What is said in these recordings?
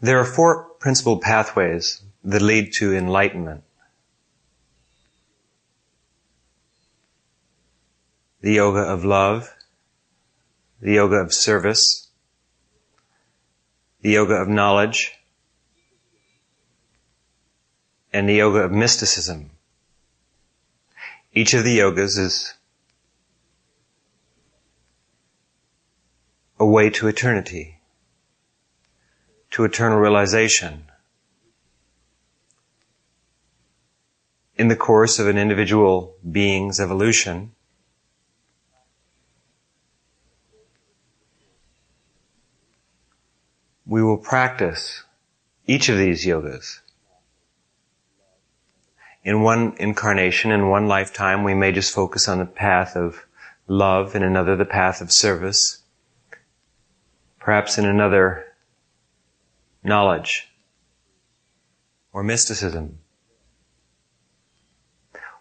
There are four principal pathways that lead to enlightenment. The yoga of love, the yoga of service, the yoga of knowledge, and the yoga of mysticism. Each of the yogas is a way to eternity, to eternal realization. In the course of an individual being's evolution, we will practice each of these yogas. In one incarnation, in one lifetime, we may just focus on the path of love, in another the path of service, perhaps in another knowledge or mysticism.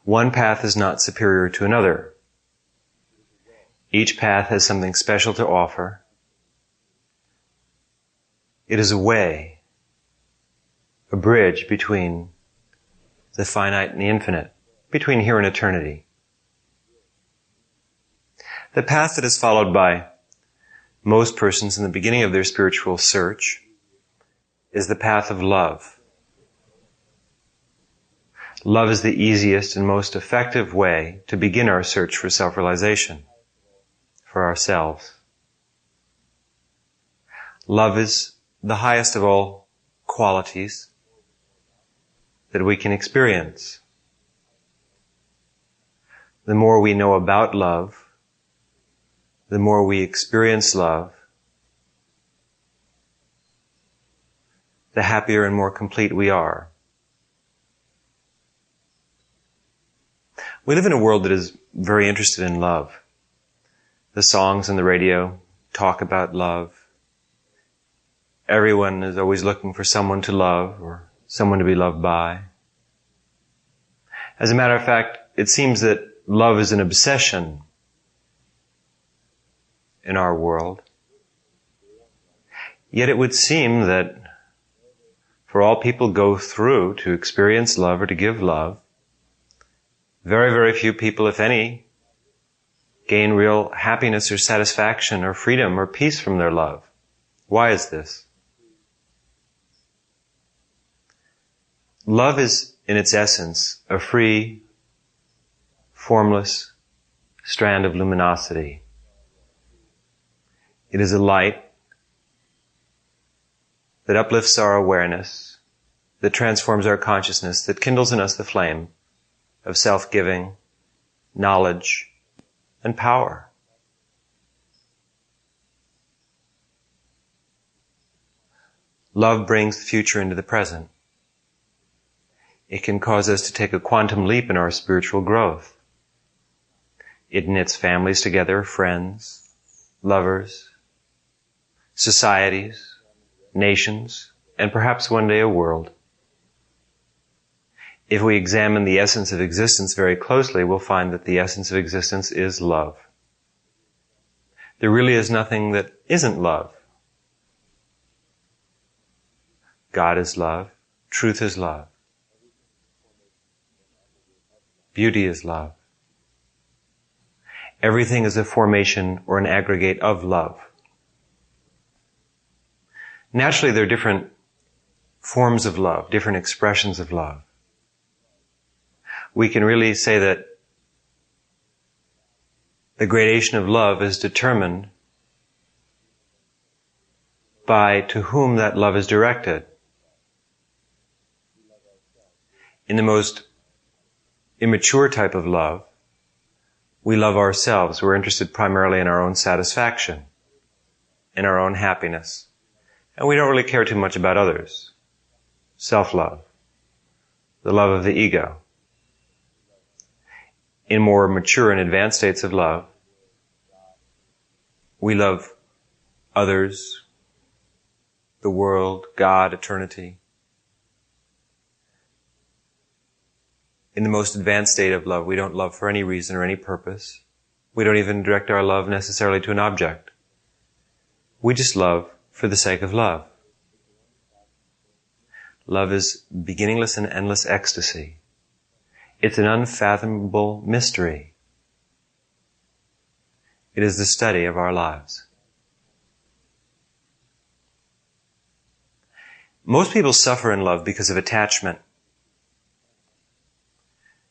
One path is not superior to another. Each path has something special to offer. It is a way, a bridge between the finite and the infinite, between here and eternity. The path that is followed by most persons in the beginning of their spiritual search is the path of love. Love is the easiest and most effective way to begin our search for self-realization, for ourselves. Love is the highest of all qualities that we can experience. The more we know about love, the more we experience love, the happier and more complete we are. We live in a world that is very interested in love. The songs on the radio talk about love. Everyone is always looking for someone to love or someone to be loved by. As a matter of fact, it seems that love is an obsession in our world. Yet it would seem that for all people go through to experience love or to give love, very, very few people, if any, gain real happiness or satisfaction or freedom or peace from their love. Why is this? Love is, in its essence, a free, formless strand of luminosity. It is a light that uplifts our awareness, that transforms our consciousness, that kindles in us the flame of self-giving, knowledge, and power. Love brings the future into the present. It can cause us to take a quantum leap in our spiritual growth. It knits families together, friends, lovers, societies, nations, and perhaps one day a world. If we examine the essence of existence very closely, we'll find that the essence of existence is love. There really is nothing that isn't love. God is love. Truth is love. Beauty is love. Everything is a formation or an aggregate of love. Naturally, there are different forms of love, different expressions of love. We can really say that the gradation of love is determined by to whom that love is directed. In the most immature type of love, we love ourselves. We're interested primarily in our own satisfaction, in our own happiness. And we don't really care too much about others. Self-love. The love of the ego. In more mature and advanced states of love, we love others, the world, God, eternity. In the most advanced state of love, we don't love for any reason or any purpose. We don't even direct our love necessarily to an object. We just love for the sake of love. Love is beginningless and endless ecstasy. It's an unfathomable mystery. It is the study of our lives. Most people suffer in love because of attachment.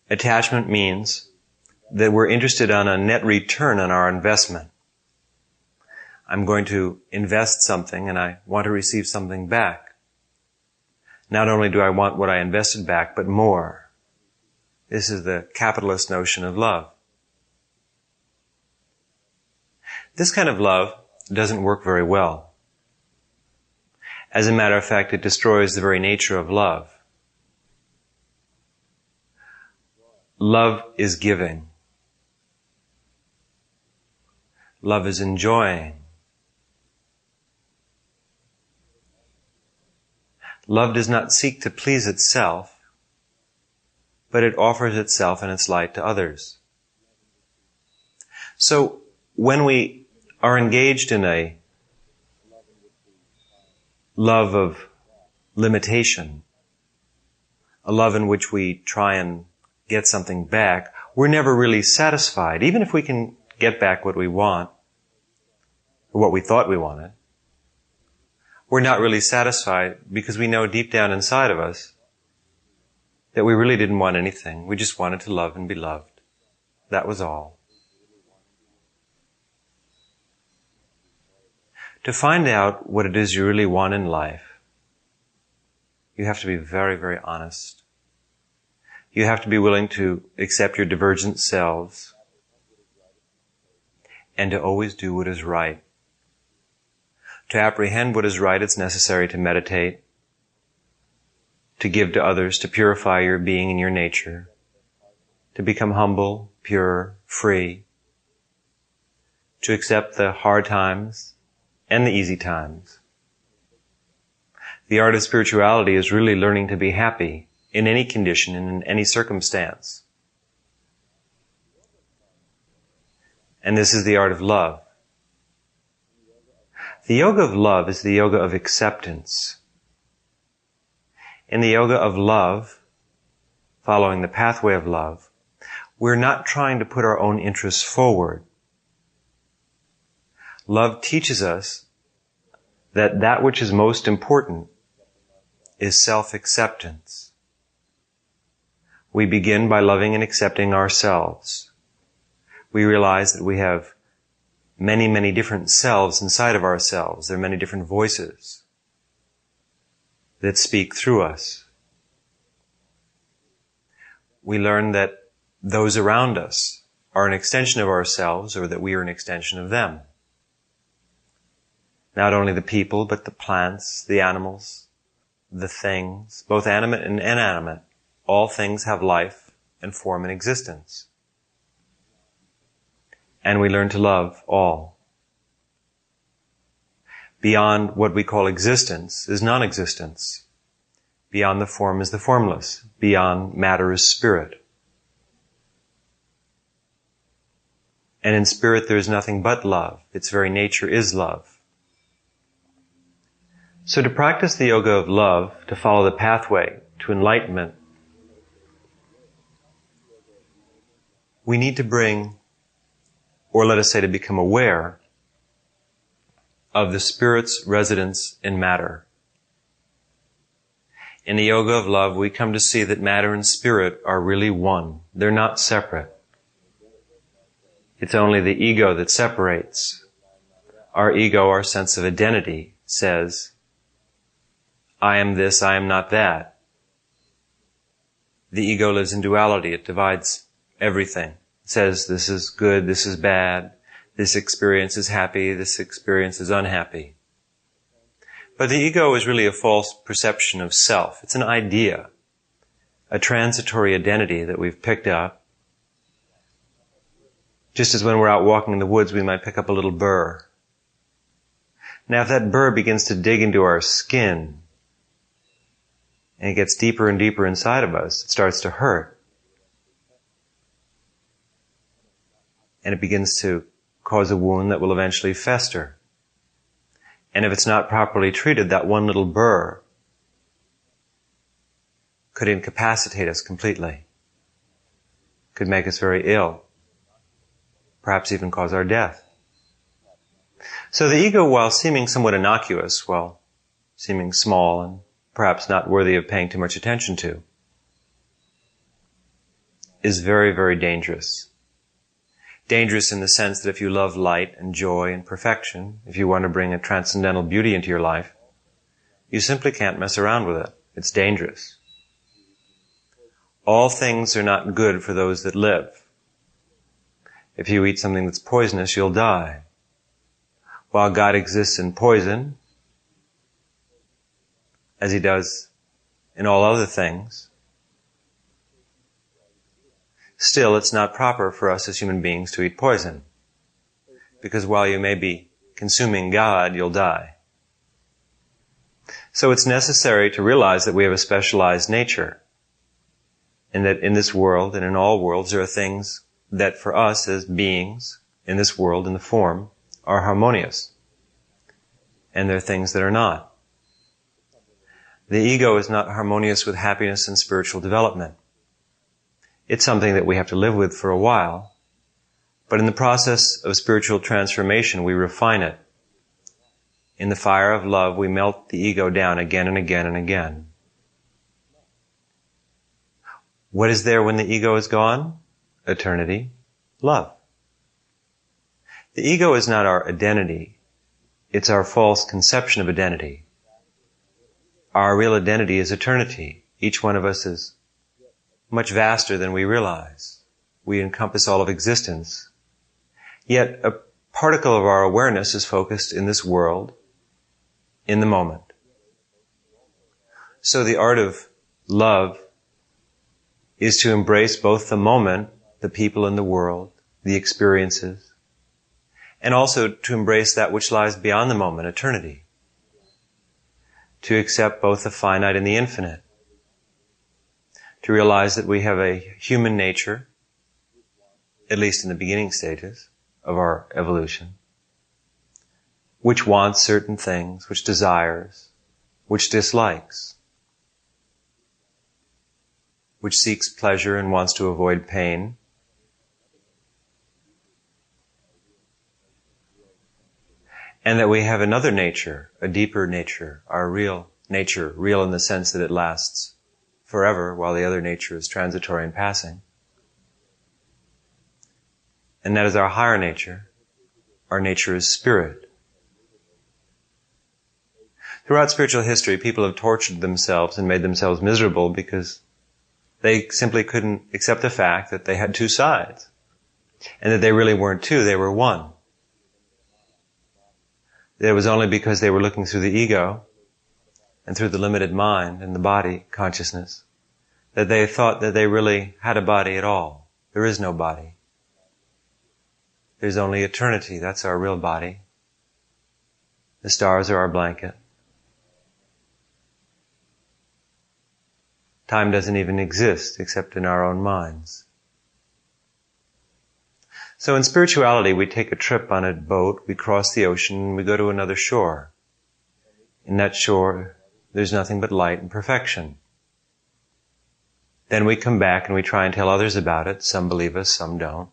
Attachment means that we're interested on a net return on our investment. I'm going to invest something and I want to receive something back. Not only do I want what I invested back, but more. This is the capitalist notion of love. This kind of love doesn't work very well. As a matter of fact, it destroys the very nature of love. Love is giving. Love is enjoying. Love does not seek to please itself, but it offers itself and its light to others. So, when we are engaged in a love of limitation, a love in which we try and get something back, we're never really satisfied, even if we can get back what we want, or what we thought we wanted. We're not really satisfied because we know deep down inside of us that we really didn't want anything. We just wanted to love and be loved. That was all. To find out what it is you really want in life, you have to be very, very honest. You have to be willing to accept your divergent selves and to always do what is right. To apprehend what is right, it's necessary to meditate, to give to others, to purify your being and your nature, to become humble, pure, free, to accept the hard times and the easy times. The art of spirituality is really learning to be happy in any condition and in any circumstance. And this is the art of love. The yoga of love is the yoga of acceptance. In the yoga of love, following the pathway of love, we're not trying to put our own interests forward. Love teaches us that that which is most important is self-acceptance. We begin by loving and accepting ourselves. We realize that we have many, many different selves inside of ourselves. There are many different voices that speak through us. We learn that those around us are an extension of ourselves, or that we are an extension of them. Not only the people, but the plants, the animals, the things, both animate and inanimate. All things have life and form and existence. And we learn to love all. Beyond what we call existence is non-existence. Beyond the form is the formless. Beyond matter is spirit. And in spirit there is nothing but love. Its very nature is love. So to practice the yoga of love, to follow the pathway to enlightenment, we need to bring, or let us say to become aware, of the spirit's residence in matter. In the yoga of love, we come to see that matter and spirit are really one. They're not separate. It's only the ego that separates. Our ego, our sense of identity, says, I am this, I am not that. The ego lives in duality. It divides everything. It says this is good, this is bad, this experience is happy, this experience is unhappy. But the ego is really a false perception of self. It's an idea, a transitory identity that we've picked up. Just as when we're out walking in the woods, we might pick up a little burr. Now, if that burr begins to dig into our skin, and it gets deeper and deeper inside of us, it starts to hurt. And it begins to cause a wound that will eventually fester. And if it's not properly treated, that one little burr could incapacitate us completely, could make us very ill, perhaps even cause our death. So the ego, while seeming somewhat innocuous, while seeming small and perhaps not worthy of paying too much attention to, is very, very dangerous. Dangerous in the sense that if you love light and joy and perfection, if you want to bring a transcendental beauty into your life, you simply can't mess around with it. It's dangerous. All things are not good for those that live. If you eat something that's poisonous, you'll die. While God exists in poison, as He does in all other things, still it's not proper for us as human beings to eat poison. Because while you may be consuming God, you'll die. So it's necessary to realize that we have a specialized nature, and that in this world and in all worlds there are things that for us as beings in this world, in the form, are harmonious. And there are things that are not. The ego is not harmonious with happiness and spiritual development. It's something that we have to live with for a while, but in the process of spiritual transformation we refine it. In the fire of love, we melt the ego down again and again and again. What is there when the ego is gone? Eternity, love. The ego is not our identity. It's our false conception of identity. Our real identity is eternity. Each one of us is much vaster than we realize. We encompass all of existence. Yet a particle of our awareness is focused in this world, in the moment. So the art of love is to embrace both the moment, the people in the world, the experiences, and also to embrace that which lies beyond the moment, eternity. To accept both the finite and the infinite. To realize that we have a human nature, at least in the beginning stages of our evolution, which wants certain things, which desires, which dislikes, which seeks pleasure and wants to avoid pain, and that we have another nature, a deeper nature, our real nature, real in the sense that it lasts forever while the other nature is transitory and passing. And that is our higher nature. Our nature is spirit. Throughout spiritual history, people have tortured themselves and made themselves miserable because they simply couldn't accept the fact that they had two sides. And that they really weren't two, they were one. It was only because they were looking through the ego and through the limited mind and the body consciousness that they thought that they really had a body at all. There is no body. There's only eternity. That's our real body. The stars are our blanket. Time doesn't even exist except in our own minds. So in spirituality, we take a trip on a boat, we cross the ocean, we go to another shore. In that shore, there's nothing but light and perfection. Then we come back and we try and tell others about it. Some believe us, some don't.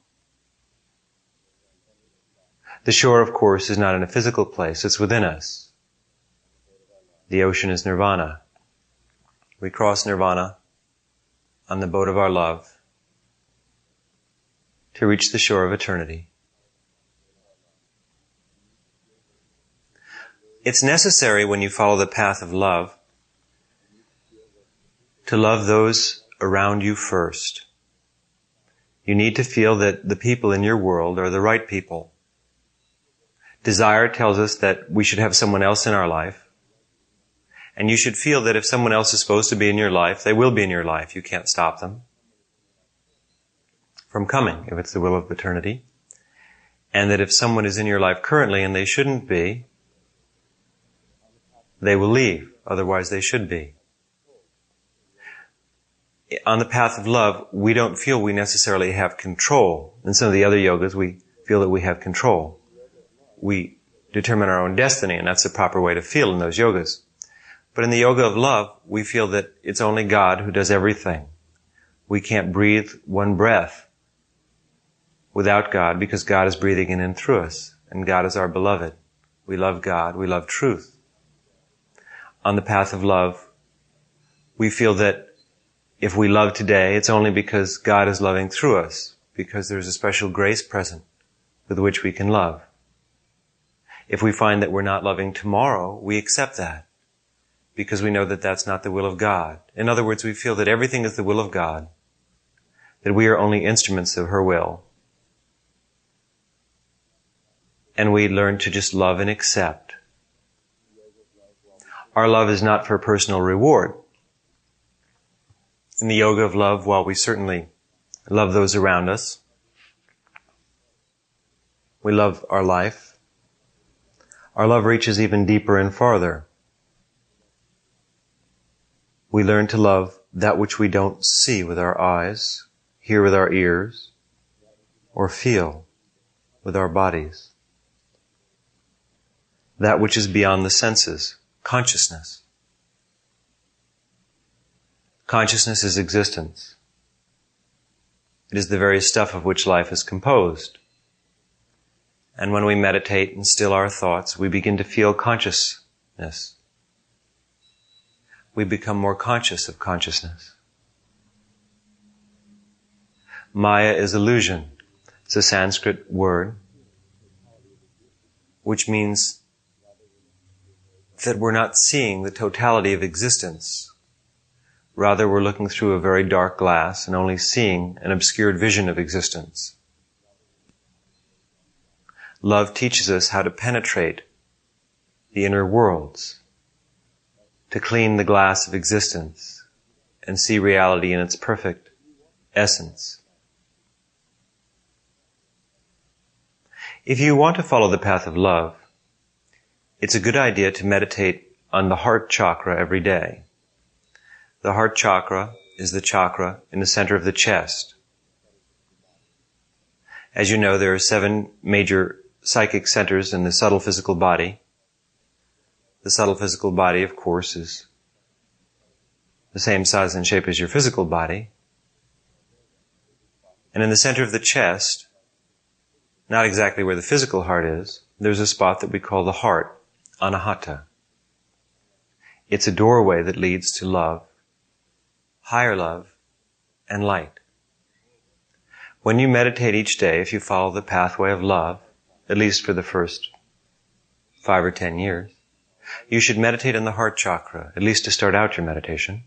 The shore, of course, is not in a physical place, it's within us. The ocean is nirvana. We cross nirvana on the boat of our love to reach the shore of eternity. It's necessary when you follow the path of love to love those around you first. You need to feel that the people in your world are the right people. Desire tells us that we should have someone else in our life. And you should feel that if someone else is supposed to be in your life, they will be in your life. You can't stop them from coming, if it's the will of eternity. And that if someone is in your life currently and they shouldn't be, they will leave. Otherwise they should be. On the path of love, we don't feel we necessarily have control. In some of the other yogas, we feel that we have control. We determine our own destiny, and that's the proper way to feel in those yogas. But in the yoga of love, we feel that it's only God who does everything. We can't breathe one breath without God because God is breathing in and through us. And God is our beloved. We love God. We love truth. On the path of love, we feel that if we love today, it's only because God is loving through us, because there's a special grace present with which we can love. If we find that we're not loving tomorrow, we accept that, because we know that that's not the will of God. In other words, we feel that everything is the will of God, that we are only instruments of her will. And we learn to just love and accept. Our love is not for personal reward. In the yoga of love, while we certainly love those around us, we love our life, our love reaches even deeper and farther. We learn to love that which we don't see with our eyes, hear with our ears, or feel with our bodies. That which is beyond the senses, consciousness. Consciousness is existence. It is the very stuff of which life is composed. And when we meditate and still our thoughts, we begin to feel consciousness. We become more conscious of consciousness. Maya is illusion. It's a Sanskrit word which means that we're not seeing the totality of existence. Rather, we're looking through a very dark glass and only seeing an obscured vision of existence. Love teaches us how to penetrate the inner worlds, to clean the glass of existence and see reality in its perfect essence. If you want to follow the path of love, it's a good idea to meditate on the heart chakra every day. The heart chakra is the chakra in the center of the chest. As you know, there are 7 major psychic centers in the subtle physical body. The subtle physical body, of course, is the same size and shape as your physical body. And in the center of the chest, not exactly where the physical heart is, there's a spot that we call the heart, anahata. It's a doorway that leads to love, higher love, and light. When you meditate each day, if you follow the pathway of love, at least for the first 5 or 10 years, you should meditate on the heart chakra, at least to start out your meditation.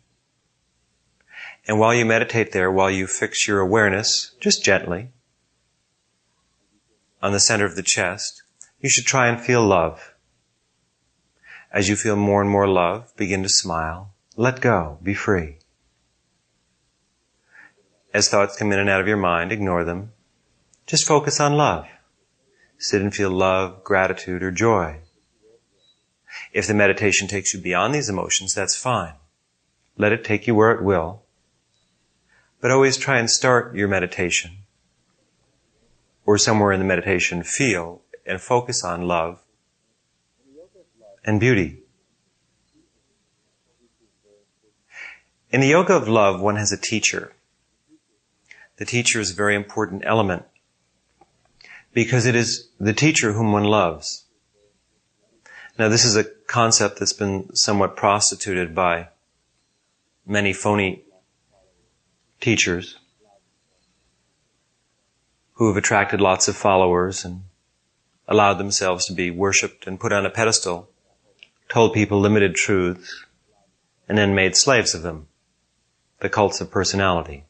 And while you meditate there, while you fix your awareness, just gently, on the center of the chest, you should try and feel love. As you feel more and more love, begin to smile. Let go. Be free. As thoughts come in and out of your mind, ignore them. Just focus on love. Sit and feel love, gratitude, or joy. If the meditation takes you beyond these emotions, that's fine. Let it take you where it will. But always try and start your meditation, or somewhere in the meditation, feel and focus on love and beauty. In the yoga of love, one has a teacher. The teacher is a very important element because it is the teacher whom one loves. Now, this is a concept that's been somewhat prostituted by many phony teachers who have attracted lots of followers and allowed themselves to be worshipped and put on a pedestal, told people limited truths, and then made slaves of them, the cults of personality.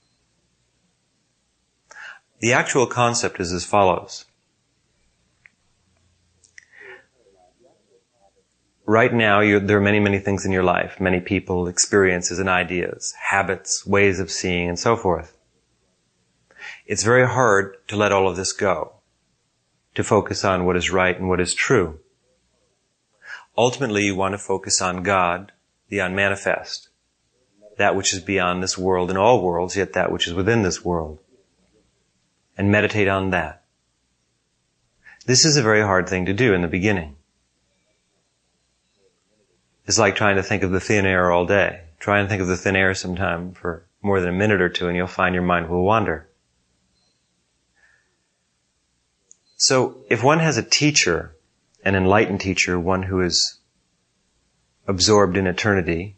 The actual concept is as follows. Right now, there are many, many things in your life, many people, experiences and ideas, habits, ways of seeing, and so forth. It's very hard to let all of this go, to focus on what is right and what is true. Ultimately, you want to focus on God, the unmanifest, that which is beyond this world and all worlds, yet that which is within this world, and meditate on that. This is a very hard thing to do in the beginning. It's like trying to think of the thin air all day. Try and think of the thin air sometime for more than a minute or two and you'll find your mind will wander. So if one has a teacher, an enlightened teacher, one who is absorbed in eternity,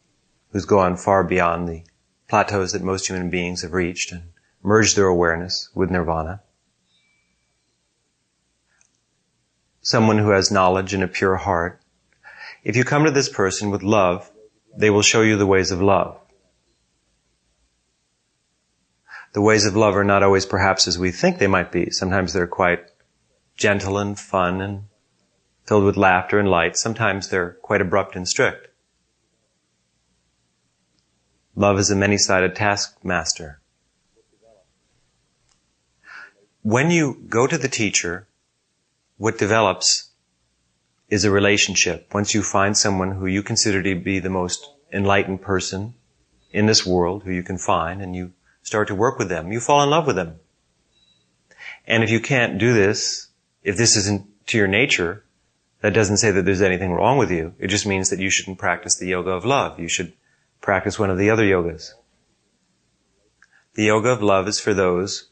who's gone far beyond the plateaus that most human beings have reached and merged their awareness with nirvana, someone who has knowledge and a pure heart, if you come to this person with love, they will show you the ways of love. The ways of love are not always perhaps as we think they might be. Sometimes they're quite gentle and fun and filled with laughter and light. Sometimes they're quite abrupt and strict. Love is a many-sided taskmaster. When you go to the teacher, what develops is a relationship. Once you find someone who you consider to be the most enlightened person in this world, who you can find, and you start to work with them, you fall in love with them. And if you can't do this, if this isn't to your nature, that doesn't say that there's anything wrong with you. It just means that you shouldn't practice the yoga of love. You should practice one of the other yogas. The yoga of love is for those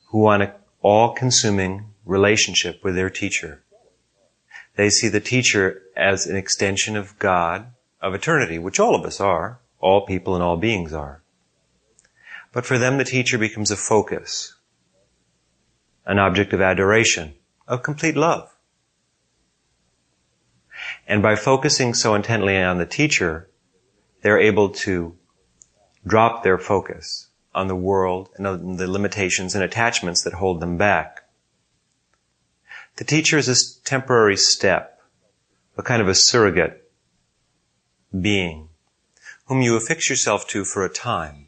who want an all-consuming relationship with their teacher. They see the teacher as an extension of God, of eternity, which all of us are, all people and all beings are. But for them, the teacher becomes a focus, an object of adoration, of complete love. And by focusing so intently on the teacher, they're able to drop their focus on the world and on the limitations and attachments that hold them back. The teacher is a temporary step, a kind of a surrogate being, whom you affix yourself to for a time.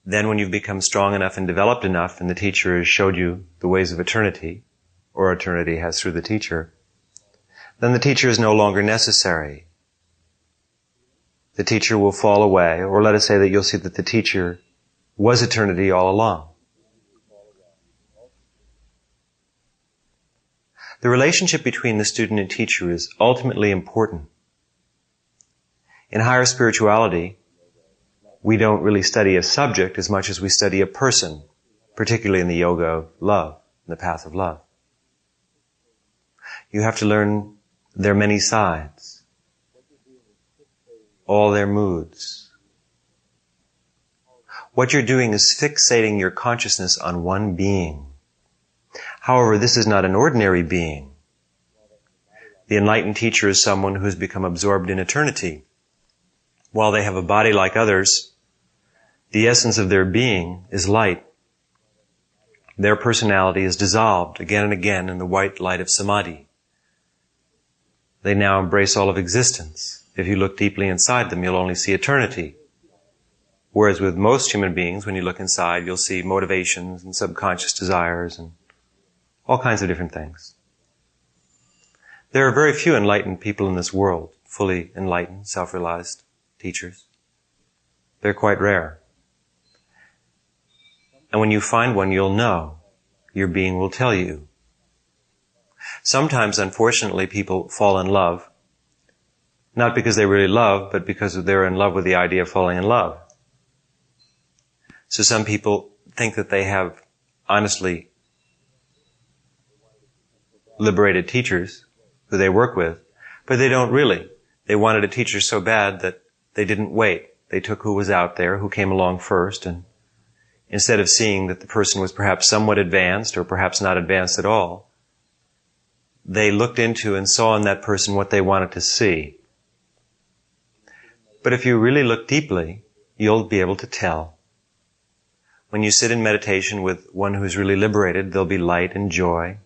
Then when you've become strong enough and developed enough, and the teacher has showed you the ways of eternity, or eternity has through the teacher, then the teacher is no longer necessary. The teacher will fall away, or let us say that you'll see that the teacher was eternity all along. The relationship between the student and teacher is ultimately important. In higher spirituality, we don't really study a subject as much as we study a person, particularly in the yoga of love, in the path of love. You have to learn their many sides, all their moods. What you're doing is fixating your consciousness on one being. However, this is not an ordinary being. The enlightened teacher is someone who has become absorbed in eternity. While they have a body like others, the essence of their being is light. Their personality is dissolved again and again in the white light of samadhi. They now embrace all of existence. If you look deeply inside them, you'll only see eternity. Whereas with most human beings, when you look inside, you'll see motivations and subconscious desires and all kinds of different things. There are very few enlightened people in this world, fully enlightened, self-realized teachers. They're quite rare. And when you find one, you'll know. Your being will tell you. Sometimes, unfortunately, people fall in love, not because they really love, but because they're in love with the idea of falling in love. So some people think that they have honestly liberated teachers who they work with, but they don't really. They wanted a teacher so bad that they didn't wait. They took who was out there, who came along first, and instead of seeing that the person was perhaps somewhat advanced or perhaps not advanced at all, they looked into and saw in that person what they wanted to see. But if you really look deeply, you'll be able to tell. When you sit in meditation with one who's really liberated, there'll be light and joy.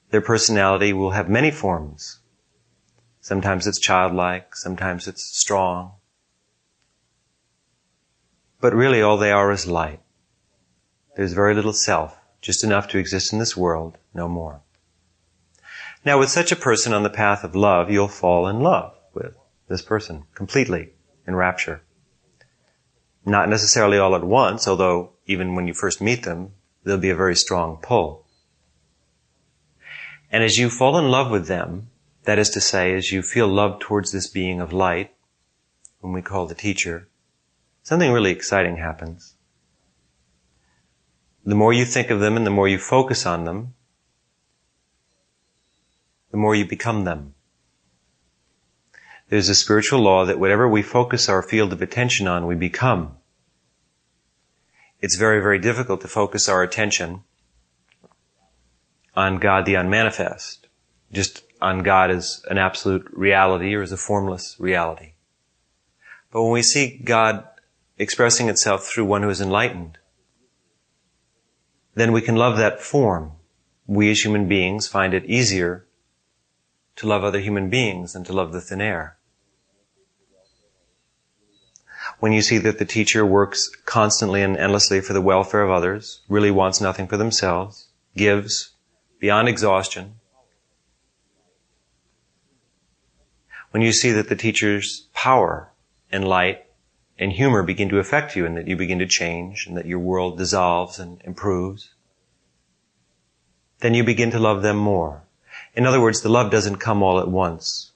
Their personality will have many forms. Sometimes it's childlike, sometimes it's strong. But really all they are is light. There's very little self, just enough to exist in this world, no more. Now with such a person on the path of love, you'll fall in love with this person completely, in rapture. Not necessarily all at once, although even when you first meet them, there'll be a very strong pull. And as you fall in love with them, That is to say, as you feel love towards this being of light, whom we call the teacher, something really exciting happens. The more you think of them and the more you focus on them, the more you become them. There's a spiritual law that whatever we focus our field of attention on, we become. It's very, very difficult to focus our attention on God the unmanifest, just on God as an absolute reality or as a formless reality. But when we see God expressing itself through one who is enlightened, then we can love that form. We as human beings find it easier to love other human beings than to love the thin air. When you see that the teacher works constantly and endlessly for the welfare of others, really wants nothing for themselves, gives beyond exhaustion, when you see that the teacher's power and light and humor begin to affect you and that you begin to change and that your world dissolves and improves, then you begin to love them more. In other words, the love doesn't come all at once.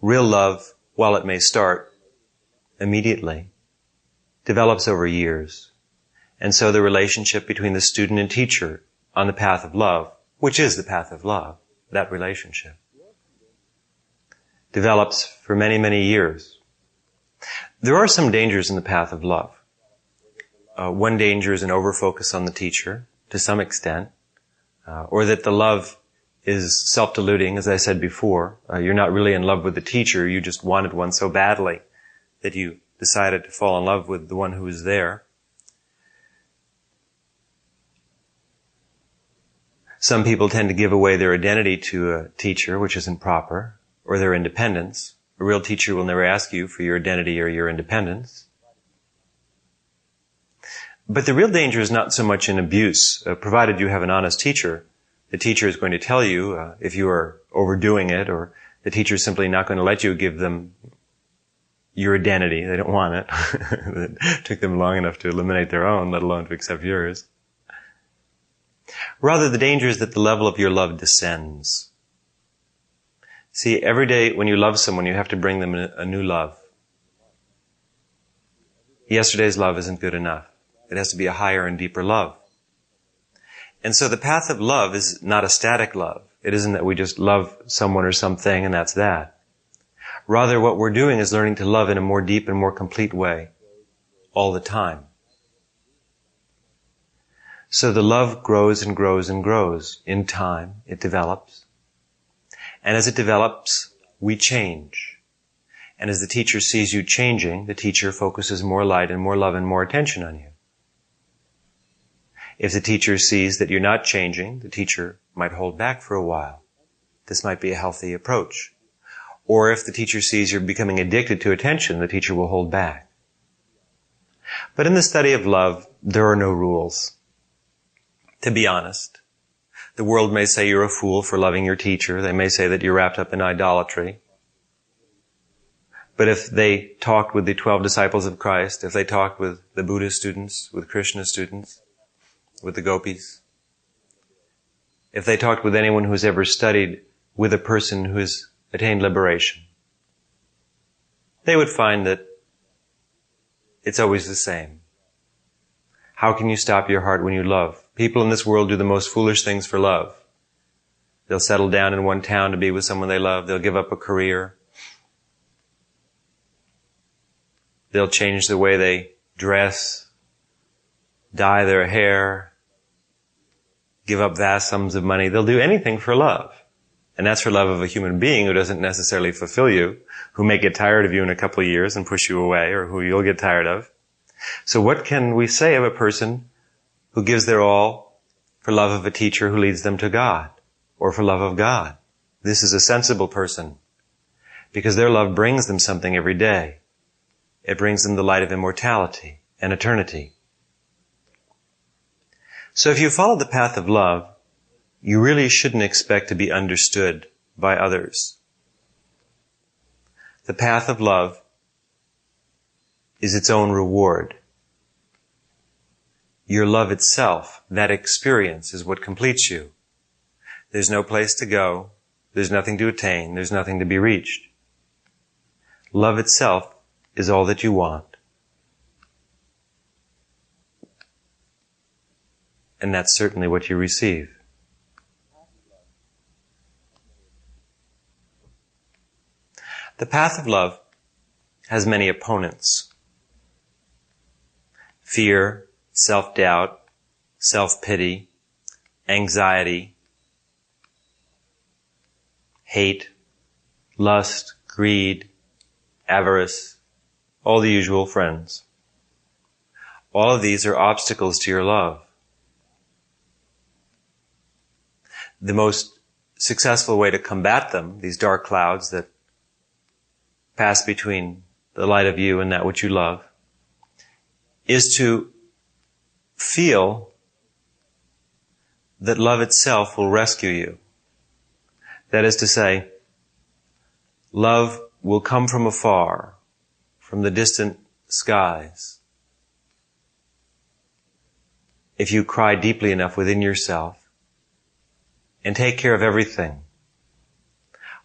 Real love, while it may start immediately, develops over years. And so the relationship between the student and teacher on the path of love, which is the path of love, that relationship, develops for many, many years. There are some dangers in the path of love. One danger is an overfocus on the teacher, to some extent, or that the love is self-deluding, as I said before. You're not really in love with the teacher, you just wanted one so badly that you decided to fall in love with the one who was there. Some people tend to give away their identity to a teacher, which isn't proper, or their independence. A real teacher will never ask you for your identity or your independence. But the real danger is not so much in abuse. Provided you have an honest teacher, the teacher is going to tell you if you are overdoing it, or the teacher is simply not going to let you give them your identity. They don't want it. It took them long enough to eliminate their own, let alone to accept yours. Rather, the danger is that the level of your love descends. See, every day when you love someone, you have to bring them a new love. Yesterday's love isn't good enough. It has to be a higher and deeper love. And so the path of love is not a static love. It isn't that we just love someone or something and that's that. Rather, what we're doing is learning to love in a more deep and more complete way all the time. So the love grows and grows and grows. In time, it develops. And as it develops, we change. And as the teacher sees you changing, the teacher focuses more light and more love and more attention on you. If the teacher sees that you're not changing, the teacher might hold back for a while. This might be a healthy approach. Or if the teacher sees you're becoming addicted to attention, the teacher will hold back. But in the study of love, there are no rules. To be honest, the world may say you're a fool for loving your teacher. They may say that you're wrapped up in idolatry. But if they talked with the 12 disciples of Christ, if they talked with the Buddhist students, with Krishna students, with the gopis, if they talked with anyone who's ever studied with a person who has attained liberation, they would find that it's always the same. How can you stop your heart when you love? People in this world do the most foolish things for love. They'll settle down in one town to be with someone they love. They'll give up a career. They'll change the way they dress, dye their hair, give up vast sums of money. They'll do anything for love. And that's for love of a human being who doesn't necessarily fulfill you, who may get tired of you in a couple of years and push you away, or who you'll get tired of. So what can we say of a person who gives their all for love of a teacher who leads them to God, or for love of God? This is a sensible person, because their love brings them something every day. It brings them the light of immortality and eternity. So if you follow the path of love, you really shouldn't expect to be understood by others. The path of love is its own reward. Your love itself, that experience, is what completes you. There's no place to go. There's nothing to attain. There's nothing to be reached. Love itself is all that you want. And that's certainly what you receive. The path of love has many opponents. Fear, self-doubt, self-pity, anxiety, hate, lust, greed, avarice, all the usual friends. All of these are obstacles to your love. The most successful way to combat them, these dark clouds that pass between the light of you and that which you love, is to feel that love itself will rescue you. That is to say, love will come from afar, from the distant skies. If you cry deeply enough within yourself and take care of everything.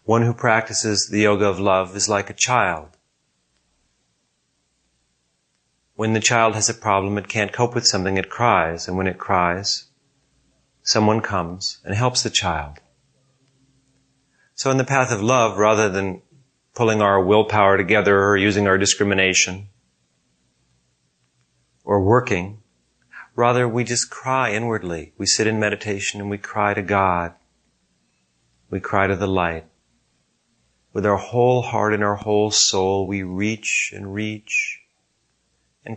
One who practices the yoga of love is like a child. When the child has a problem, it can't cope with something, it cries. And when it cries, someone comes and helps the child. So in the path of love, rather than pulling our willpower together or using our discrimination or working, rather we just cry inwardly. We sit in meditation and we cry to God. We cry to the light. With our whole heart and our whole soul, we reach and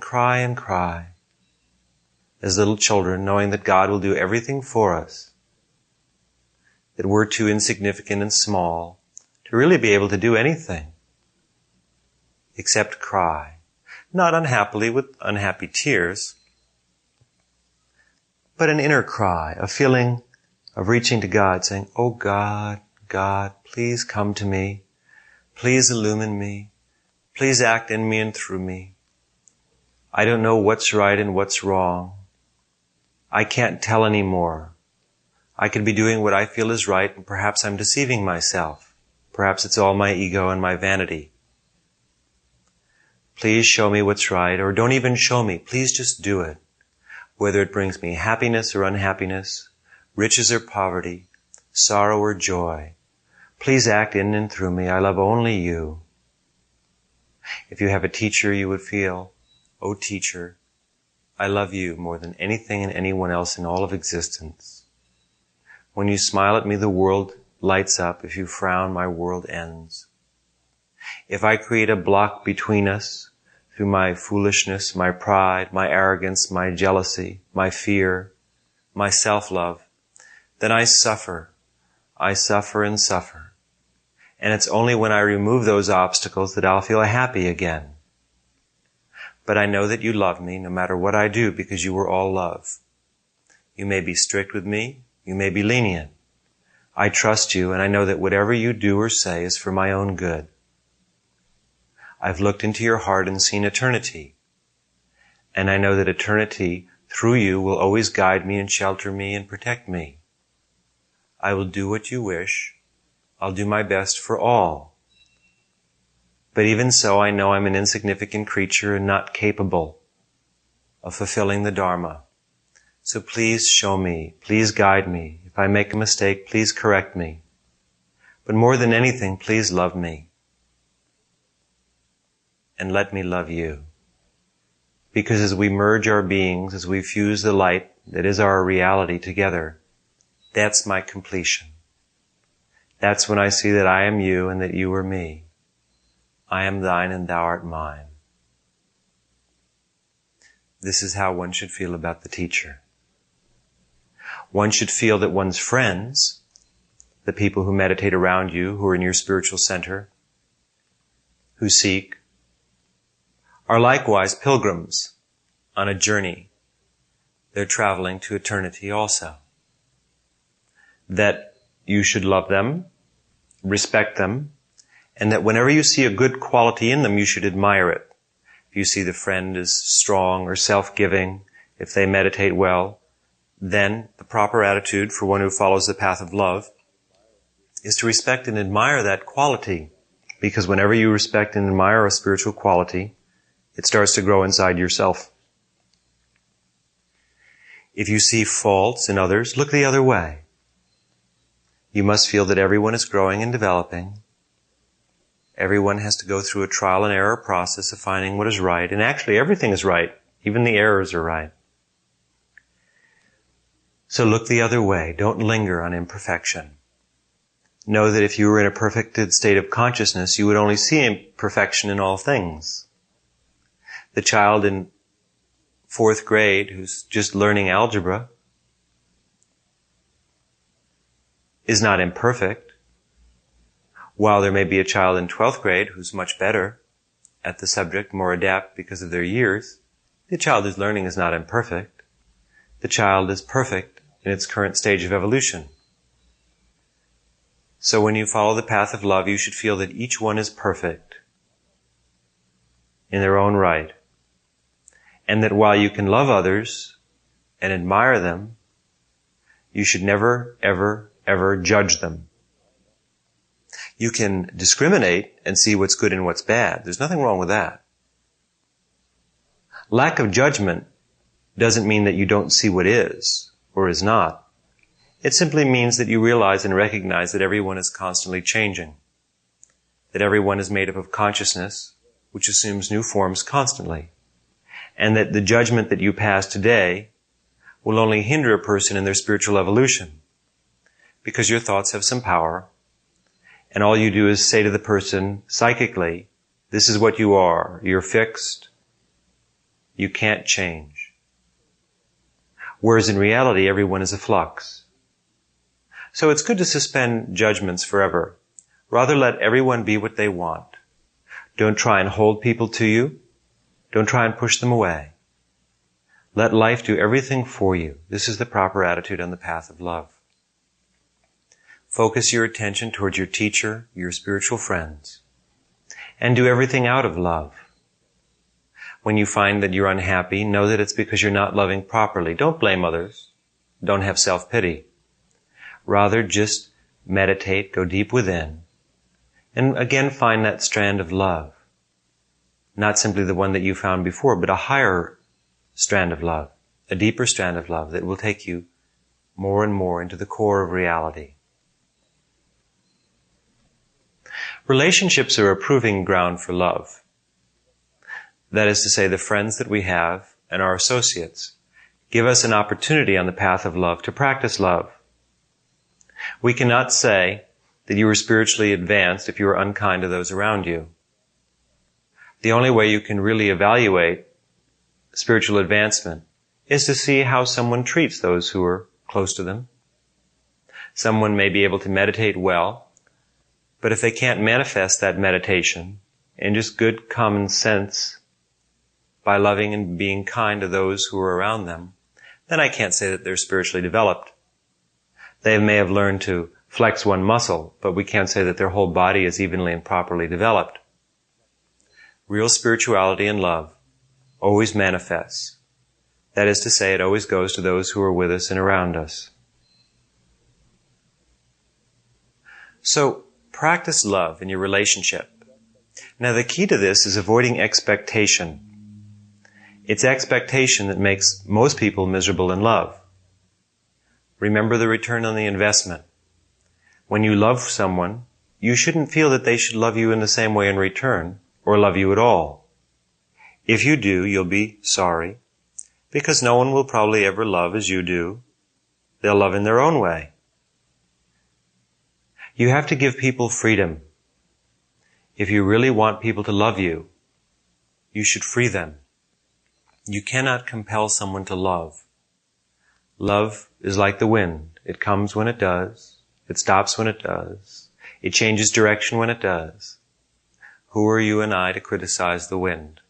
cry as little children, knowing that God will do everything for us, that we're too insignificant and small to really be able to do anything except cry. Not unhappily with unhappy tears, but an inner cry, a feeling of reaching to God, saying, "Oh God, God, please come to me. Please illumine me. Please act in me and through me. I don't know what's right and what's wrong. I can't tell anymore. I could be doing what I feel is right, and perhaps I'm deceiving myself. Perhaps it's all my ego and my vanity. Please show me what's right, or don't even show me. Please just do it. Whether it brings me happiness or unhappiness, riches or poverty, sorrow or joy. Please act in and through me. I love only you." If you have a teacher, you would feel, "Oh teacher, I love you more than anything and anyone else in all of existence. When you smile at me, the world lights up. If you frown, my world ends. If I create a block between us through my foolishness, my pride, my arrogance, my jealousy, my fear, my self-love, then I suffer and suffer. And it's only when I remove those obstacles that I'll feel happy again. But I know that you love me no matter what I do, because you are all love. You may be strict with me, you may be lenient. I trust you, and I know that whatever you do or say is for my own good. I've looked into your heart and seen eternity. And I know that eternity, through you, will always guide me and shelter me and protect me. I will do what you wish. I'll do my best for all. But even so, I know I'm an insignificant creature and not capable of fulfilling the Dharma. So please show me, please guide me. If I make a mistake, please correct me. But more than anything, please love me. And let me love you. Because as we merge our beings, as we fuse the light that is our reality together, that's my completion. That's when I see that I am you and that you are me. I am thine and thou art mine. This is how one should feel about the teacher. One should feel that one's friends, the people who meditate around you, who are in your spiritual center, who seek, are likewise pilgrims on a journey. They're traveling to eternity also. That you should love them, respect them, and that whenever you see a good quality in them, you should admire it. If you see the friend is strong or self-giving, if they meditate well, then the proper attitude for one who follows the path of love is to respect and admire that quality. Because whenever you respect and admire a spiritual quality, it starts to grow inside yourself. If you see faults in others, look the other way. You must feel that everyone is growing and developing. Everyone has to go through a trial and error process of finding what is right. And actually, everything is right. Even the errors are right. So look the other way. Don't linger on imperfection. Know that if you were in a perfected state of consciousness, you would only see imperfection in all things. The child in 4th grade who's just learning algebra is not imperfect, while there may be a child in 12th grade who's much better at the subject, more adept because of their years. The child who's learning is not imperfect. The child is perfect in its current stage of evolution. So when you follow the path of love, you should feel that each one is perfect in their own right. And that while you can love others and admire them, you should never, ever, ever judge them. You can discriminate and see what's good and what's bad. There's nothing wrong with that. Lack of judgment doesn't mean that you don't see what is or is not. It simply means that you realize and recognize that everyone is constantly changing. That everyone is made up of consciousness, which assumes new forms constantly. And that the judgment that you pass today will only hinder a person in their spiritual evolution. Because your thoughts have some power, and all you do is say to the person psychically, this is what you are. You're fixed. You can't change. Whereas in reality, everyone is a flux. So it's good to suspend judgments forever. Rather let everyone be what they want. Don't try and hold people to you. Don't try and push them away. Let life do everything for you. This is the proper attitude on the path of love. Focus your attention towards your teacher, your spiritual friends, and do everything out of love. When you find that you're unhappy, know that it's because you're not loving properly. Don't blame others. Don't have self-pity. Rather, just meditate, go deep within, and again find that strand of love. Not simply the one that you found before, but a higher strand of love, a deeper strand of love that will take you more and more into the core of reality. Relationships are a proving ground for love. That is to say, the friends that we have and our associates give us an opportunity on the path of love to practice love. We cannot say that you were spiritually advanced if you were unkind to those around you. The only way you can really evaluate spiritual advancement is to see how someone treats those who are close to them. Someone may be able to meditate well, but if they can't manifest that meditation in just good common sense by loving and being kind to those who are around them, then I can't say that they're spiritually developed. They may have learned to flex one muscle, but we can't say that their whole body is evenly and properly developed. Real spirituality and love always manifests. That is to say, it always goes to those who are with us and around us. So, practice love in your relationship. Now, the key to this is avoiding expectation. It's expectation that makes most people miserable in love. Remember the return on the investment. When you love someone, you shouldn't feel that they should love you in the same way in return, or love you at all. If you do, you'll be sorry, because no one will probably ever love as you do. They'll love in their own way. You have to give people freedom. If you really want people to love you, you should free them. You cannot compel someone to love. Love is like the wind. It comes when it does. It stops when it does. It changes direction when it does. Who are you and I to criticize the wind?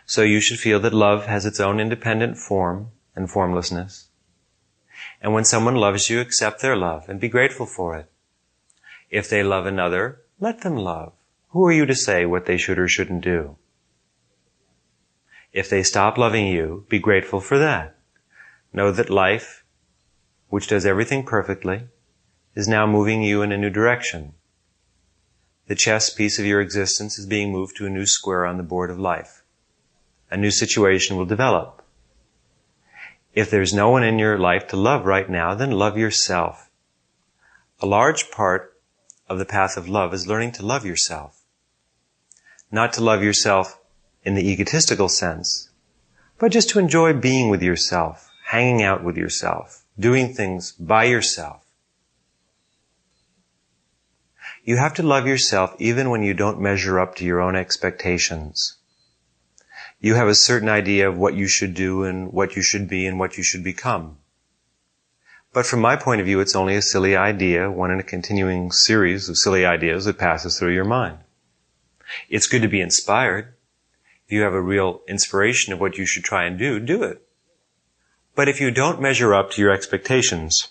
So you should feel that love has its own independent form and formlessness. And when someone loves you, accept their love and be grateful for it. If they love another, let them love. Who are you to say what they should or shouldn't do? If they stop loving you, be grateful for that. Know that life, which does everything perfectly, is now moving you in a new direction. The chess piece of your existence is being moved to a new square on the board of life. A new situation will develop. If there's no one in your life to love right now, then love yourself. A large part of the path of love is learning to love yourself. Not to love yourself in the egotistical sense, but just to enjoy being with yourself, hanging out with yourself, doing things by yourself. You have to love yourself even when you don't measure up to your own expectations. You have a certain idea of what you should do and what you should be and what you should become. But from my point of view, it's only a silly idea, one in a continuing series of silly ideas that passes through your mind. It's good to be inspired. If you have a real inspiration of what you should try and do it. But if you don't measure up to your expectations,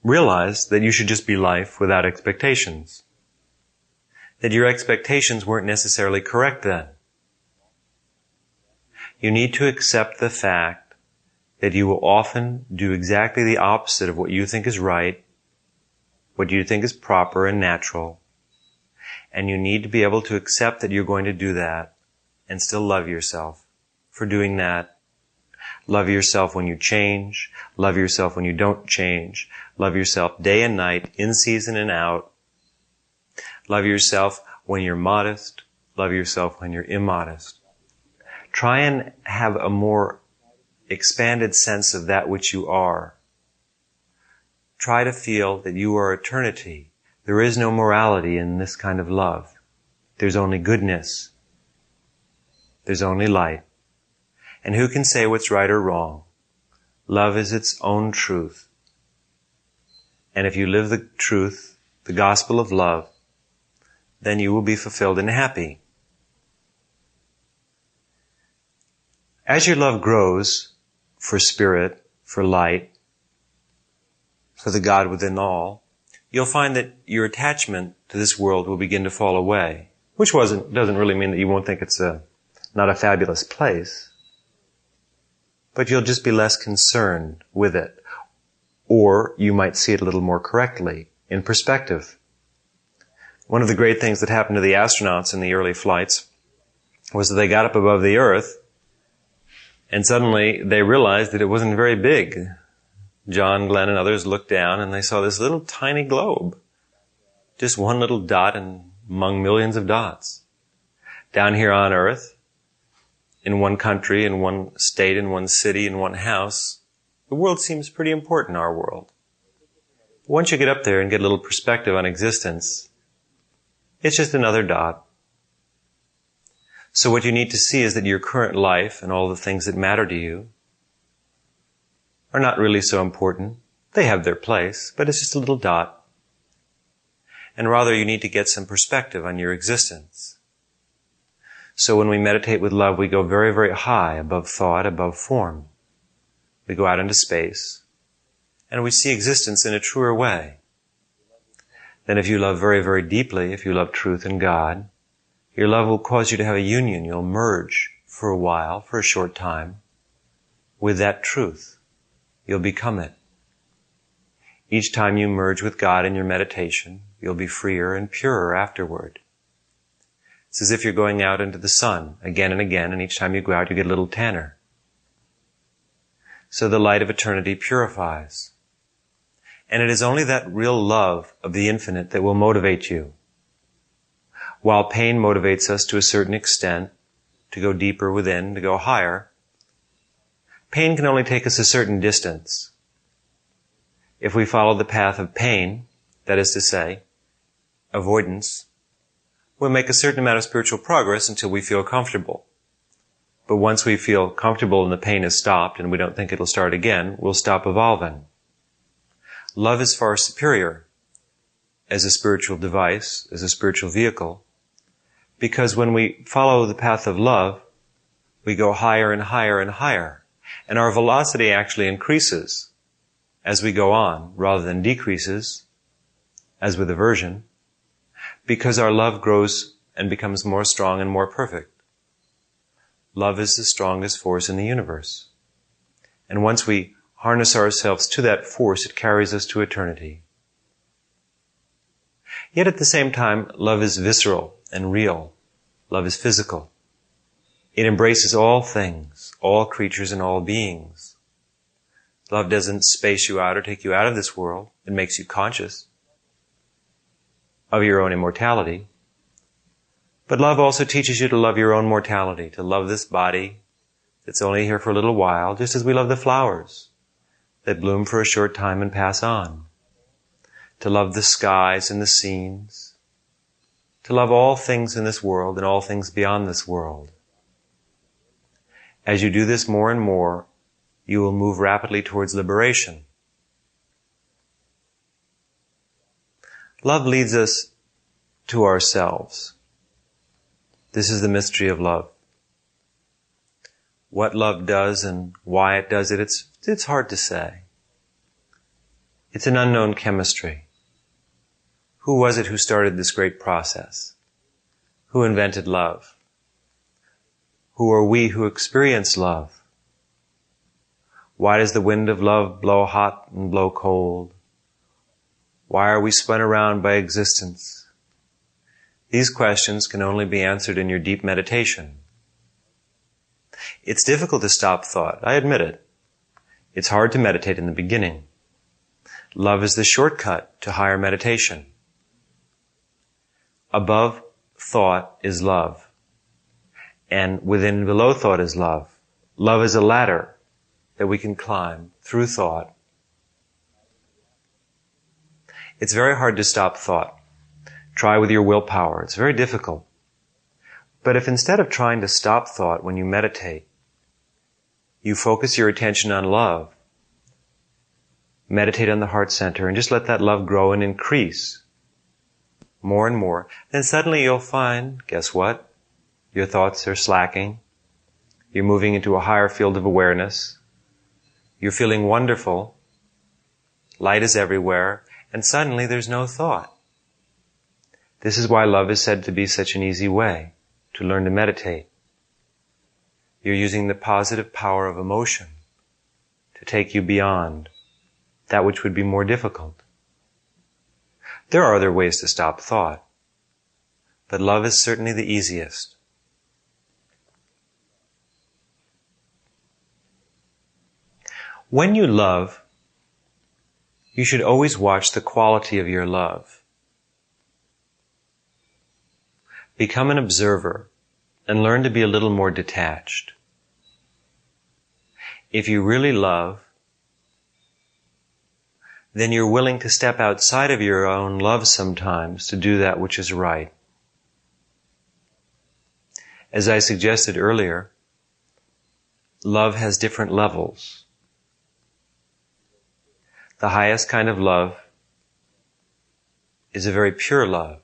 realize that you should just be life without expectations. That your expectations weren't necessarily correct then. You need to accept the fact that you will often do exactly the opposite of what you think is right, what you think is proper and natural, and you need to be able to accept that you're going to do that and still love yourself for doing that. Love yourself when you change, love yourself when you don't change, love yourself day and night, in season and out. Love yourself when you're modest, love yourself when you're immodest. Try and have a more expanded sense of that which you are. Try to feel that you are eternity. There is no morality in this kind of love. There's only goodness. There's only light. And who can say what's right or wrong? Love is its own truth. And if you live the truth, the gospel of love, then you will be fulfilled and happy. As your love grows for spirit, for light, for the God within all, you'll find that your attachment to this world will begin to fall away, which doesn't really mean that you won't think it's not a fabulous place, but you'll just be less concerned with it, or you might see it a little more correctly, in perspective. One of the great things that happened to the astronauts in the early flights was that they got up above the Earth, and suddenly they realized that it wasn't very big. John, Glenn, and others looked down and they saw this little tiny globe. Just one little dot among millions of dots. Down here on Earth, in one country, in one state, in one city, in one house, the world seems pretty important, our world. But once you get up there and get a little perspective on existence, it's just another dot. So what you need to see is that your current life and all the things that matter to you are not really so important. They have their place, but it's just a little dot. And rather you need to get some perspective on your existence. So when we meditate with love, we go very, very high above thought, above form. We go out into space, and we see existence in a truer way. Then if you love very, very deeply, if you love truth and God, your love will cause you to have a union. You'll merge for a while, for a short time, with that truth. You'll become it. Each time you merge with God in your meditation, you'll be freer and purer afterward. It's as if you're going out into the sun again and again, and each time you go out, you get a little tanner. So the light of eternity purifies. And it is only that real love of the infinite that will motivate you. While pain motivates us to a certain extent, to go deeper within, to go higher, pain can only take us a certain distance. If we follow the path of pain, that is to say, avoidance, we'll make a certain amount of spiritual progress until we feel comfortable. But once we feel comfortable and the pain has stopped and we don't think it'll start again, we'll stop evolving. Love is far superior as a spiritual device, as a spiritual vehicle, because when we follow the path of love, we go higher and higher and higher, and our velocity actually increases as we go on, rather than decreases, as with aversion, because our love grows and becomes more strong and more perfect. Love is the strongest force in the universe. And once we harness ourselves to that force, it carries us to eternity. Yet at the same time, love is visceral and real. Love is physical. It embraces all things, all creatures and all beings. Love doesn't space you out or take you out of this world. It makes you conscious of your own immortality. But love also teaches you to love your own mortality, to love this body that's only here for a little while, just as we love the flowers that bloom for a short time and pass on. To love the skies and the scenes. To love all things in this world and all things beyond this world. As you do this more and more, you will move rapidly towards liberation. Love leads us to ourselves. This is the mystery of love. What love does and why it does it, it's hard to say. It's an unknown chemistry. Who was it who started this great process? Who invented love? Who are we who experience love? Why does the wind of love blow hot and blow cold? Why are we spun around by existence? These questions can only be answered in your deep meditation. It's difficult to stop thought, I admit it. It's hard to meditate in the beginning. Love is the shortcut to higher meditation. Above thought is love. And within and below thought is love. Love is a ladder that we can climb through thought. It's very hard to stop thought. Try with your willpower. It's very difficult. But if instead of trying to stop thought when you meditate, you focus your attention on love, meditate on the heart center, and just let that love grow and increase more and more, then suddenly you'll find, guess what? Your thoughts are slacking. You're moving into a higher field of awareness. You're feeling wonderful. Light is everywhere. And suddenly there's no thought. This is why love is said to be such an easy way to learn to meditate. You're using the positive power of emotion to take you beyond that which would be more difficult. There are other ways to stop thought, but love is certainly the easiest. When you love, you should always watch the quality of your love. Become an observer and learn to be a little more detached. If you really love, then you're willing to step outside of your own love sometimes to do that which is right. As I suggested earlier, love has different levels. The highest kind of love is a very pure love.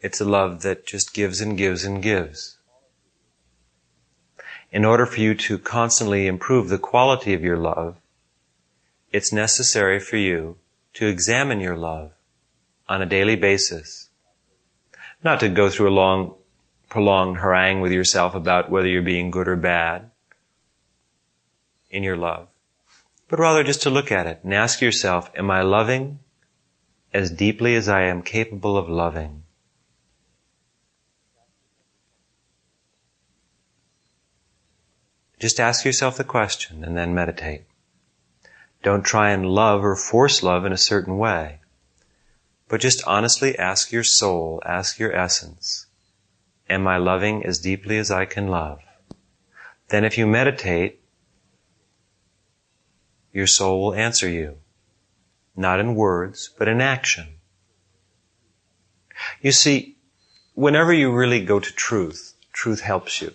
It's a love that just gives and gives and gives. In order for you to constantly improve the quality of your love, it's necessary for you to examine your love on a daily basis. Not to go through a long, prolonged harangue with yourself about whether you're being good or bad in your love, but rather just to look at it and ask yourself, am I loving as deeply as I am capable of loving? Just ask yourself the question and then meditate. Don't try and love or force love in a certain way, but just honestly ask your soul, ask your essence, am I loving as deeply as I can love? Then if you meditate, your soul will answer you, not in words, but in action. You see, whenever you really go to truth, truth helps you.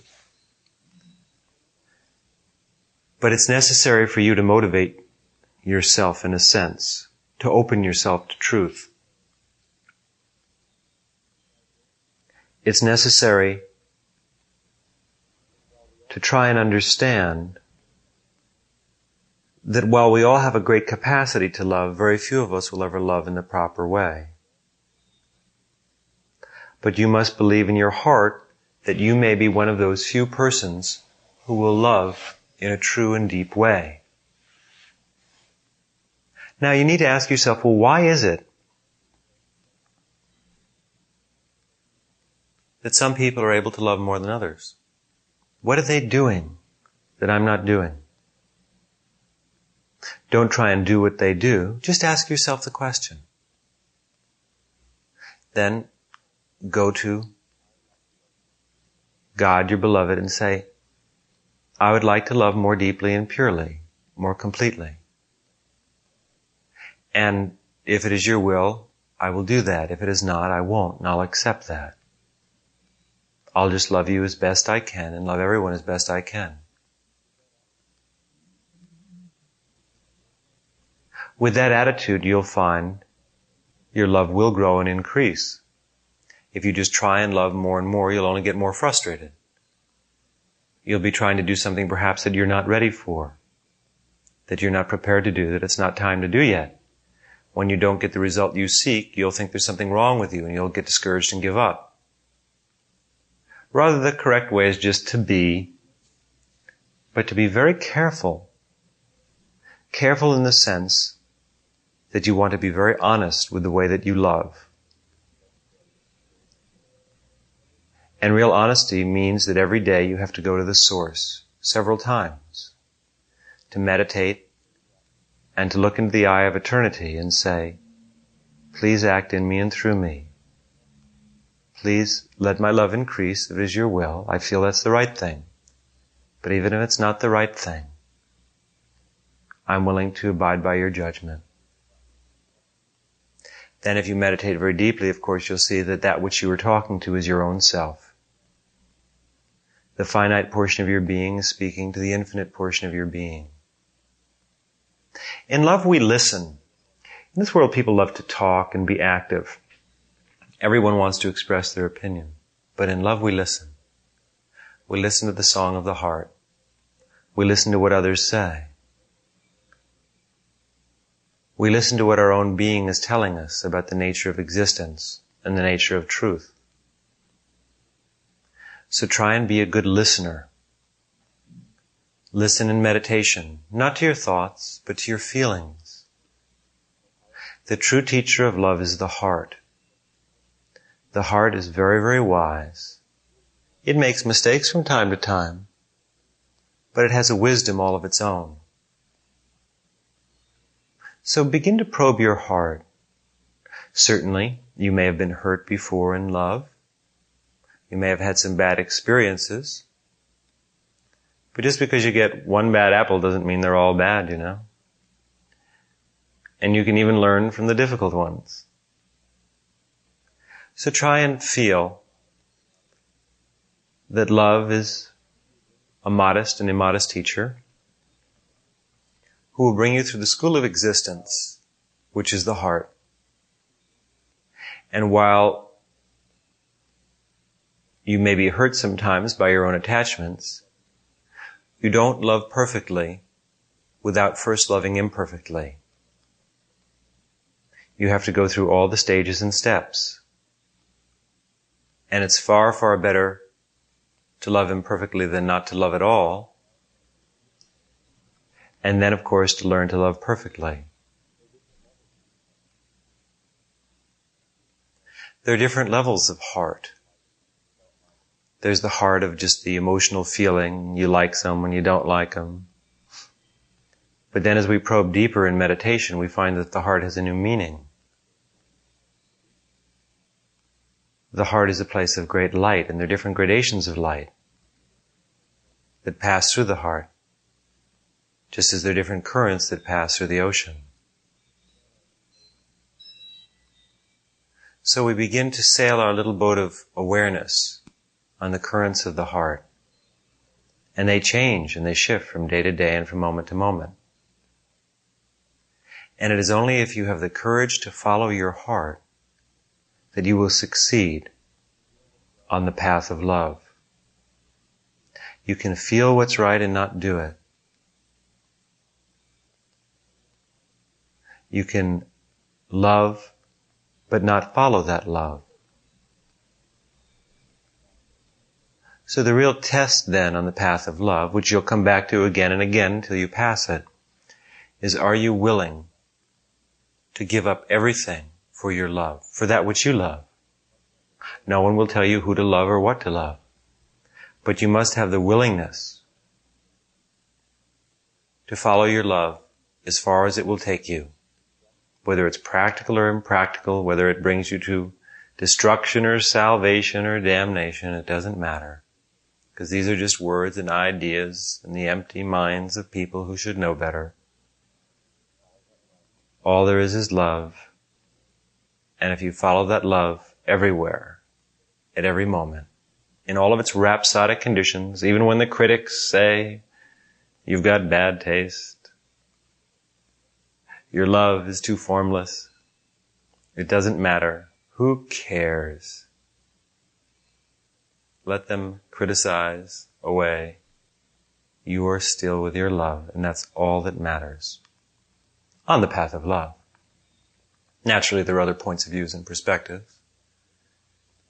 But it's necessary for you to motivate yourself in a sense, to open yourself to truth. It's necessary to try and understand that while we all have a great capacity to love, very few of us will ever love in the proper way. But you must believe in your heart that you may be one of those few persons who will love in a true and deep way. Now you need to ask yourself, well, why is it that some people are able to love more than others. What are they doing that I'm not doing? Don't try and do what they do. Just ask yourself the question. Then go to God, your beloved, and say, I would like to love more deeply and purely, more completely. And if it is your will, I will do that. If it is not, I won't, and I'll accept that. I'll just love you as best I can and love everyone as best I can. With that attitude, you'll find your love will grow and increase. If you just try and love more and more, you'll only get more frustrated. You'll be trying to do something perhaps that you're not ready for, that you're not prepared to do, that it's not time to do yet. When you don't get the result you seek, you'll think there's something wrong with you and you'll get discouraged and give up. Rather, the correct way is just to be, but to be very careful. Careful in the sense that you want to be very honest with the way that you love. And real honesty means that every day you have to go to the source several times to meditate and to look into the eye of eternity and say, please act in me and through me. Please let my love increase if it is your will. I feel that's the right thing. But even if it's not the right thing, I'm willing to abide by your judgment. Then if you meditate very deeply, of course, you'll see that that which you are talking to is your own self. The finite portion of your being is speaking to the infinite portion of your being. In love, we listen. In this world, people love to talk and be active. Everyone wants to express their opinion. But in love, we listen. We listen to the song of the heart. We listen to what others say. We listen to what our own being is telling us about the nature of existence and the nature of truth. So try and be a good listener. Listen in meditation, not to your thoughts, but to your feelings. The true teacher of love is the heart. The heart is very, very wise. It makes mistakes from time to time, but it has a wisdom all of its own. So begin to probe your heart. Certainly, you may have been hurt before in love. You may have had some bad experiences. But just because you get one bad apple doesn't mean they're all bad, you know. And you can even learn from the difficult ones. So try and feel that love is a modest and immodest teacher who will bring you through the school of existence, which is the heart. And while you may be hurt sometimes by your own attachments, you don't love perfectly without first loving imperfectly. You have to go through all the stages and steps. And it's far, far better to love imperfectly than not to love at all. And then, of course, to learn to love perfectly. There are different levels of heart. There's the heart of just the emotional feeling. You like someone, you don't like them. But then as we probe deeper in meditation, we find that the heart has a new meaning. The heart is a place of great light, and there are different gradations of light that pass through the heart, just as there are different currents that pass through the ocean. So we begin to sail our little boat of awareness on the currents of the heart. And they change and they shift from day to day and from moment to moment. And it is only if you have the courage to follow your heart that you will succeed on the path of love. You can feel what's right and not do it. You can love but not follow that love. So the real test then on the path of love, which you'll come back to again and again until you pass it, is are you willing to give up everything for your love, for that which you love? No one will tell you who to love or what to love. But you must have the willingness to follow your love as far as it will take you. Whether it's practical or impractical, whether it brings you to destruction or salvation or damnation, it doesn't matter. Because these are just words and ideas in the empty minds of people who should know better. All there is love. And if you follow that love everywhere, at every moment, in all of its rhapsodic conditions, even when the critics say, you've got bad taste, your love is too formless, it doesn't matter. Who cares? Let them criticize away. You are still with your love, and that's all that matters on the path of love. Naturally, there are other points of views and perspectives.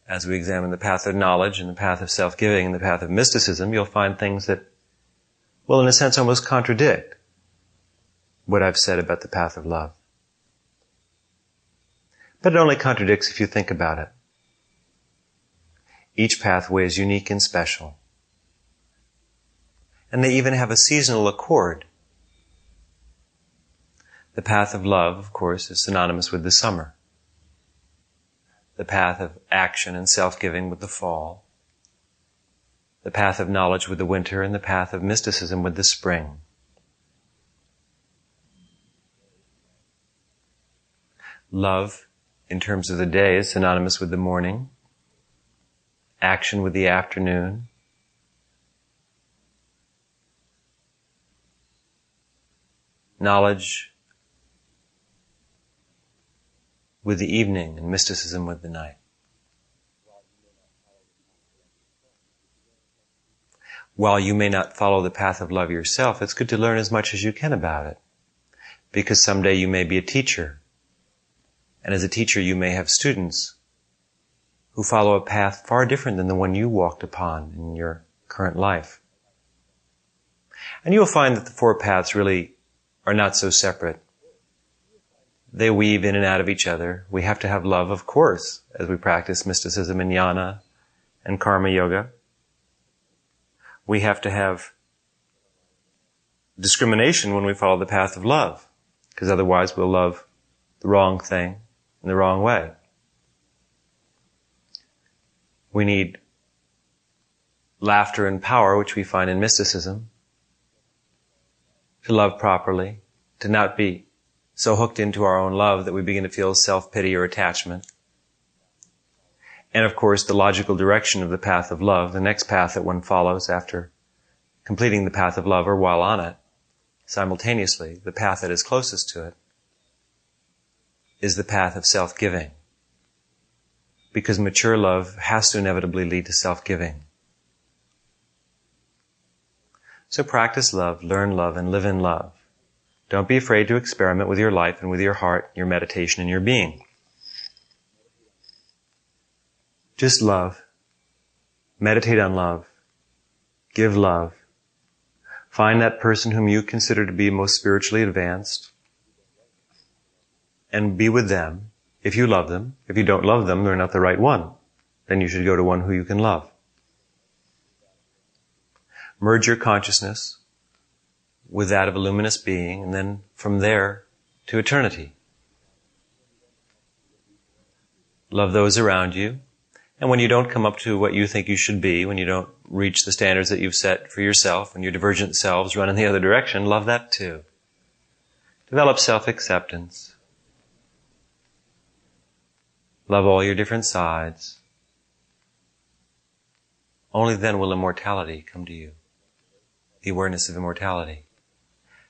As we examine the path of knowledge and the path of self-giving and the path of mysticism, you'll find things that will, in a sense, almost contradict what I've said about the path of love. But it only contradicts if you think about it. Each pathway is unique and special. And they even have a seasonal accord. The path of love, of course, is synonymous with the summer. The path of action and self-giving with the fall. The path of knowledge with the winter, and the path of mysticism with the spring. Love, in terms of the day, is synonymous with the morning. Action with the afternoon. Knowledge with the evening, and mysticism with the night. While you may not follow the path of love yourself, it's good to learn as much as you can about it. Because someday you may be a teacher. And as a teacher you may have students who follow a path far different than the one you walked upon in your current life. And you'll find that the four paths really are not so separate. They weave in and out of each other. We have to have love, of course, as we practice mysticism and jnana and karma yoga. We have to have discrimination when we follow the path of love, because otherwise we'll love the wrong thing in the wrong way. We need laughter and power, which we find in mysticism, to love properly, to not be so hooked into our own love that we begin to feel self-pity or attachment. And of course, the logical direction of the path of love, the next path that one follows after completing the path of love or while on it, simultaneously, the path that is closest to it, is the path of self-giving. Because mature love has to inevitably lead to self-giving. So practice love, learn love, and live in love. Don't be afraid to experiment with your life and with your heart, your meditation, and your being. Just love. Meditate on love. Give love. Find that person whom you consider to be most spiritually advanced and be with them if you love them. If you don't love them, they're not the right one. Then you should go to one who you can love. Merge your consciousness with that of a luminous being, and then from there to eternity. Love those around you. And when you don't come up to what you think you should be, when you don't reach the standards that you've set for yourself, when your divergent selves run in the other direction, love that too. Develop self-acceptance. Love all your different sides. Only then will immortality come to you. The awareness of immortality.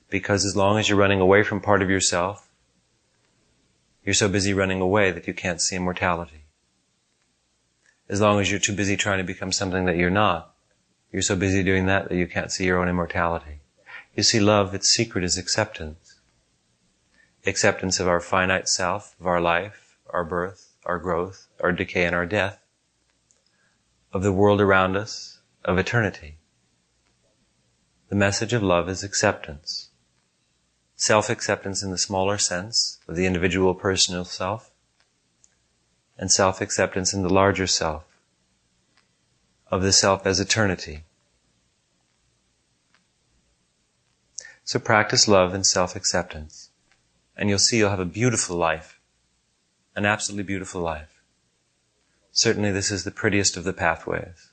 Because as long as you're running away from part of yourself, you're so busy running away that you can't see immortality. As long as you're too busy trying to become something that you're not, you're so busy doing that that you can't see your own immortality. You see, love, its secret is acceptance. Acceptance of our finite self, of our life, our birth, our growth, our decay, and our death, of the world around us, of eternity. The message of love is acceptance. Self-acceptance in the smaller sense of the individual personal self, and self-acceptance in the larger self, of the self as eternity. So practice love and self-acceptance, and you'll see you'll have a beautiful life, an absolutely beautiful life. Certainly this is the prettiest of the pathways,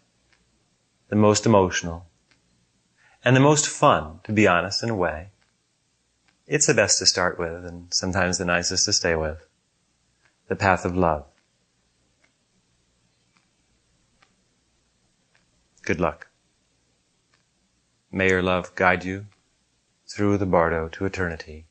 the most emotional, and the most fun, to be honest, in a way. It's the best to start with, and sometimes the nicest to stay with. The path of love. Good luck. May your love guide you through the bardo to eternity.